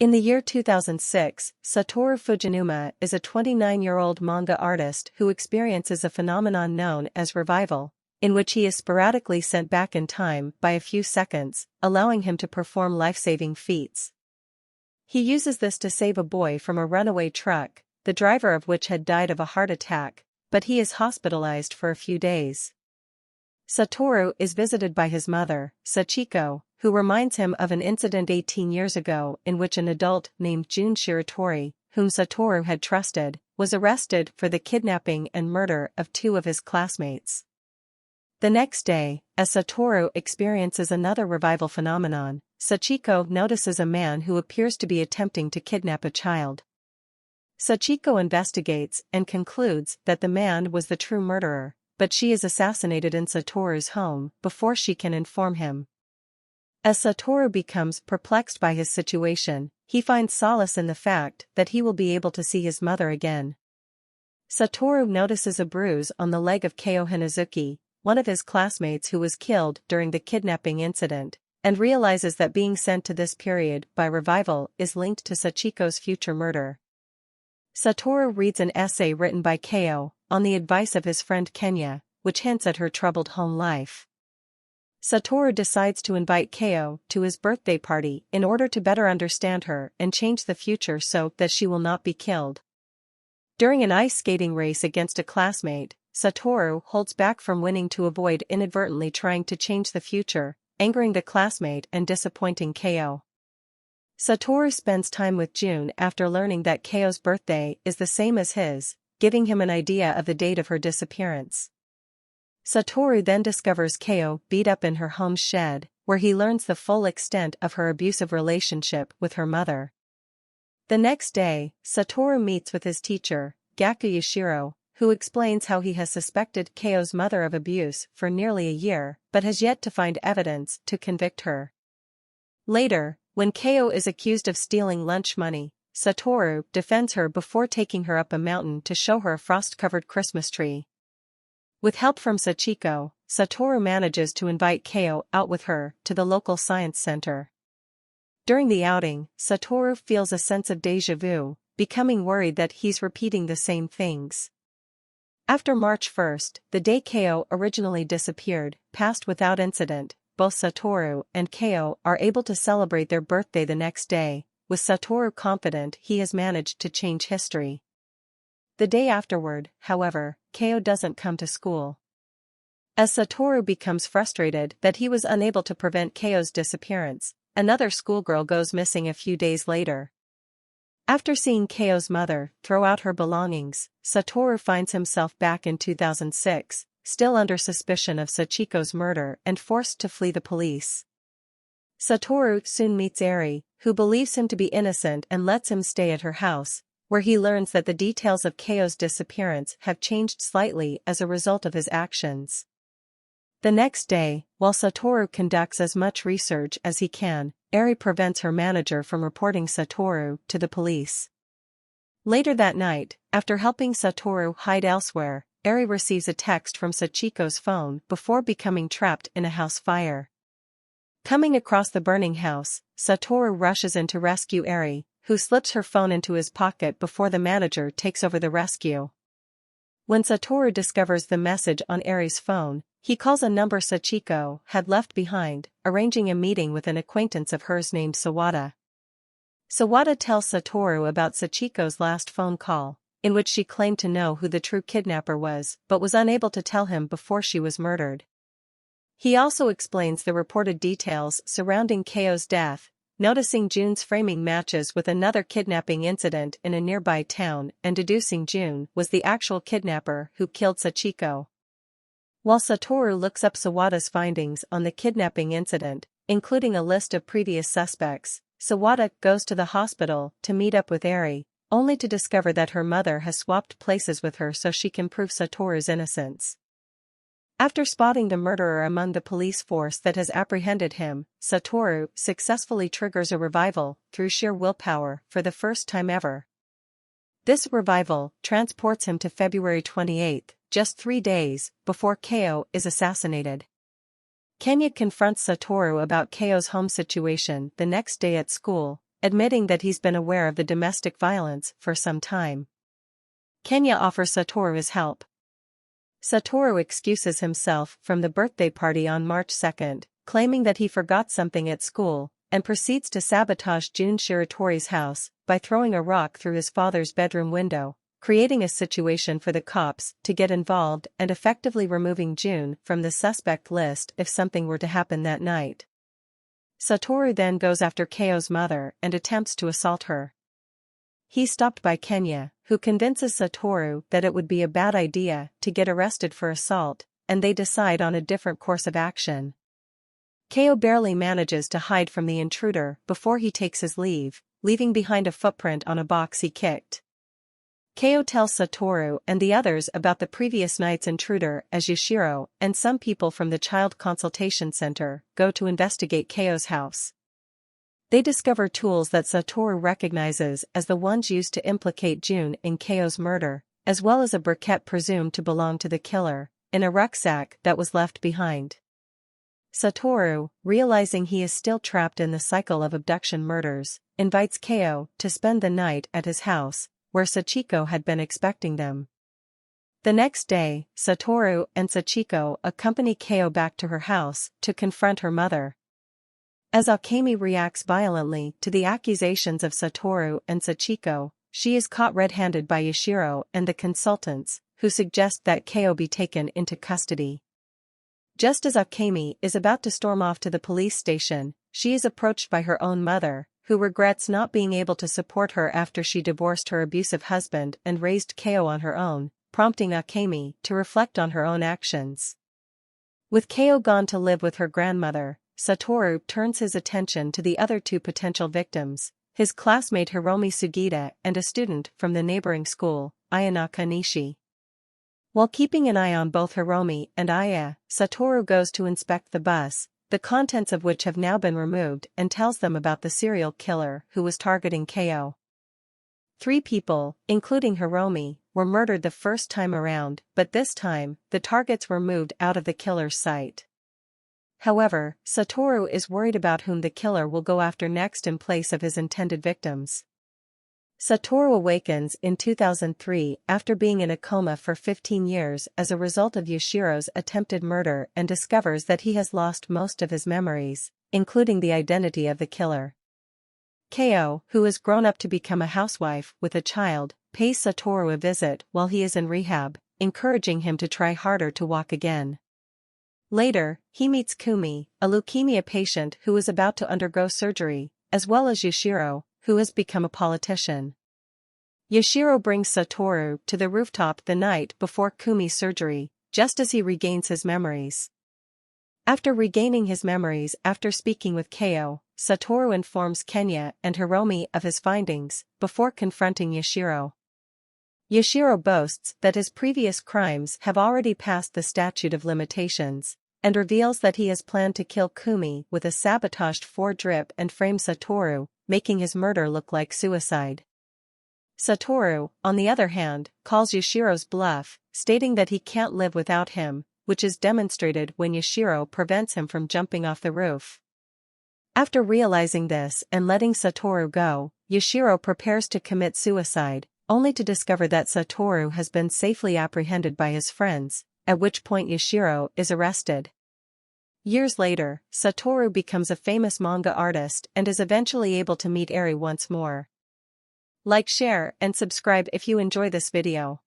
In the year 2006, Satoru Fujinuma is a 29-year-old manga artist who experiences a phenomenon known as revival, in which he is sporadically sent back in time by a few seconds, allowing him to perform life-saving feats. He uses this to save a boy from a runaway truck, the driver of which had died of a heart attack, but he is hospitalized for a few days. Satoru is visited by his mother, Sachiko, who reminds him of an incident 18 years ago in which an adult named Jun Shiratori, whom Satoru had trusted, was arrested for the kidnapping and murder of two of his classmates. The next day, as Satoru experiences another revival phenomenon, Sachiko notices a man who appears to be attempting to kidnap a child. Sachiko investigates and concludes that the man was the true murderer, but she is assassinated in Satoru's home before she can inform him. As Satoru becomes perplexed by his situation, he finds solace in the fact that he will be able to see his mother again. Satoru notices a bruise on the leg of Kayo Hinazuki, one of his classmates who was killed during the kidnapping incident, and realizes that being sent to this period by revival is linked to Sachiko's future murder. Satoru reads an essay written by Kayo, on the advice of his friend Kenya, which hints at her troubled home life. Satoru decides to invite Kayo to his birthday party in order to better understand her and change the future so that she will not be killed. During an ice skating race against a classmate, Satoru holds back from winning to avoid inadvertently trying to change the future, angering the classmate and disappointing Kayo. Satoru spends time with Jun after learning that Kayo's birthday is the same as his, giving him an idea of the date of her disappearance. Satoru then discovers Kayo beat up in her home shed, where he learns the full extent of her abusive relationship with her mother. The next day, Satoru meets with his teacher, Gaku Yashiro, who explains how he has suspected Kayo's mother of abuse for nearly a year, but has yet to find evidence to convict her. Later, when Kayo is accused of stealing lunch money, Satoru defends her before taking her up a mountain to show her a frost-covered Christmas tree. With help from Sachiko, Satoru manages to invite Kayo out with her to the local science center. During the outing, Satoru feels a sense of déjà vu, becoming worried that he's repeating the same things. After March 1st, the day Kayo originally disappeared, passed without incident. Both Satoru and Kayo are able to celebrate their birthday the next day, with Satoru confident he has managed to change history. The day afterward, however, Kayo doesn't come to school. As Satoru becomes frustrated that he was unable to prevent Kayo's disappearance, another schoolgirl goes missing a few days later. After seeing Kayo's mother throw out her belongings, Satoru finds himself back in 2006, still under suspicion of Sachiko's murder and forced to flee the police. Satoru soon meets Eri, who believes him to be innocent and lets him stay at her house, where he learns that the details of Kayo's disappearance have changed slightly as a result of his actions. The next day, while Satoru conducts as much research as he can, Eri prevents her manager from reporting Satoru to the police. Later that night, after helping Satoru hide elsewhere, Eri receives a text from Sachiko's phone before becoming trapped in a house fire. Coming across the burning house, Satoru rushes in to rescue Eri, who slips her phone into his pocket before the manager takes over the rescue. When Satoru discovers the message on Eri's phone, he calls a number Sachiko had left behind, arranging a meeting with an acquaintance of hers named Sawada. Sawada tells Satoru about Sachiko's last phone call, in which she claimed to know who the true kidnapper was but was unable to tell him before she was murdered. He also explains the reported details surrounding Kayo's death, noticing Jun's framing matches with another kidnapping incident in a nearby town and deducing Jun was the actual kidnapper who killed Sachiko. While Satoru looks up Sawada's findings on the kidnapping incident, including a list of previous suspects, Sawada goes to the hospital to meet up with Eri, only to discover that her mother has swapped places with her so she can prove Satoru's innocence. After spotting the murderer among the police force that has apprehended him, Satoru successfully triggers a revival through sheer willpower for the first time ever. This revival transports him to February 28, just 3 days before Kayo is assassinated. Kenya confronts Satoru about Kayo's home situation the next day at school, admitting that he's been aware of the domestic violence for some time. Kenya offers Satoru his help. Satoru excuses himself from the birthday party on March 2nd, claiming that he forgot something at school, and proceeds to sabotage Jun Shiratori's house by throwing a rock through his father's bedroom window, creating a situation for the cops to get involved and effectively removing Jun from the suspect list if something were to happen that night. Satoru then goes after Kayo's mother and attempts to assault her. He's stopped by Kenya, who convinces Satoru that it would be a bad idea to get arrested for assault, and they decide on a different course of action. Kayo barely manages to hide from the intruder before he takes his leave, leaving behind a footprint on a box he kicked. Kayo tells Satoru and the others about the previous night's intruder as Yashiro and some people from the Child Consultation Center go to investigate Kayo's house. They discover tools that Satoru recognizes as the ones used to implicate Jun in Kayo's murder, as well as a briquette presumed to belong to the killer, in a rucksack that was left behind. Satoru, realizing he is still trapped in the cycle of abduction murders, invites Kayo to spend the night at his house, where Sachiko had been expecting them. The next day, Satoru and Sachiko accompany Kayo back to her house to confront her mother. As Akemi reacts violently to the accusations of Satoru and Sachiko, she is caught red-handed by Yashiro and the consultants, who suggest that Kayo be taken into custody. Just as Akemi is about to storm off to the police station, she is approached by her own mother, who regrets not being able to support her after she divorced her abusive husband and raised Kayo on her own, prompting Akemi to reflect on her own actions. With Kayo gone to live with her grandmother, Satoru turns his attention to the other two potential victims, his classmate Hiromi Sugita and a student from the neighboring school, Ayanaka Nishi. While keeping an eye on both Hiromi and Aya, Satoru goes to inspect the bus, the contents of which have now been removed, and tells them about the serial killer who was targeting Kayo. 3 people, including Hiromi, were murdered the first time around, but this time, the targets were moved out of the killer's sight. However, Satoru is worried about whom the killer will go after next in place of his intended victims. Satoru awakens in 2003 after being in a coma for 15 years as a result of Yashiro's attempted murder and discovers that he has lost most of his memories, including the identity of the killer. Kayo, who has grown up to become a housewife with a child, pays Satoru a visit while he is in rehab, encouraging him to try harder to walk again. Later, he meets Kumi, a leukemia patient who is about to undergo surgery, as well as Yashiro, who has become a politician. Yashiro brings Satoru to the rooftop the night before Kumi's surgery, just as he regains his memories. After regaining his memories after speaking with Kayo, Satoru informs Kenya and Hiromi of his findings, before confronting Yashiro. Yashiro boasts that his previous crimes have already passed the statute of limitations, and reveals that he has planned to kill Kumi with a sabotaged foredrip and frame Satoru, making his murder look like suicide. Satoru, on the other hand, calls Yashiro's bluff, stating that he can't live without him, which is demonstrated when Yashiro prevents him from jumping off the roof. After realizing this and letting Satoru go, Yashiro prepares to commit suicide, only to discover that Satoru has been safely apprehended by his friends, at which point Yashiro is arrested. Years later, Satoru becomes a famous manga artist and is eventually able to meet Eri once more. Like, share, and subscribe if you enjoy this video.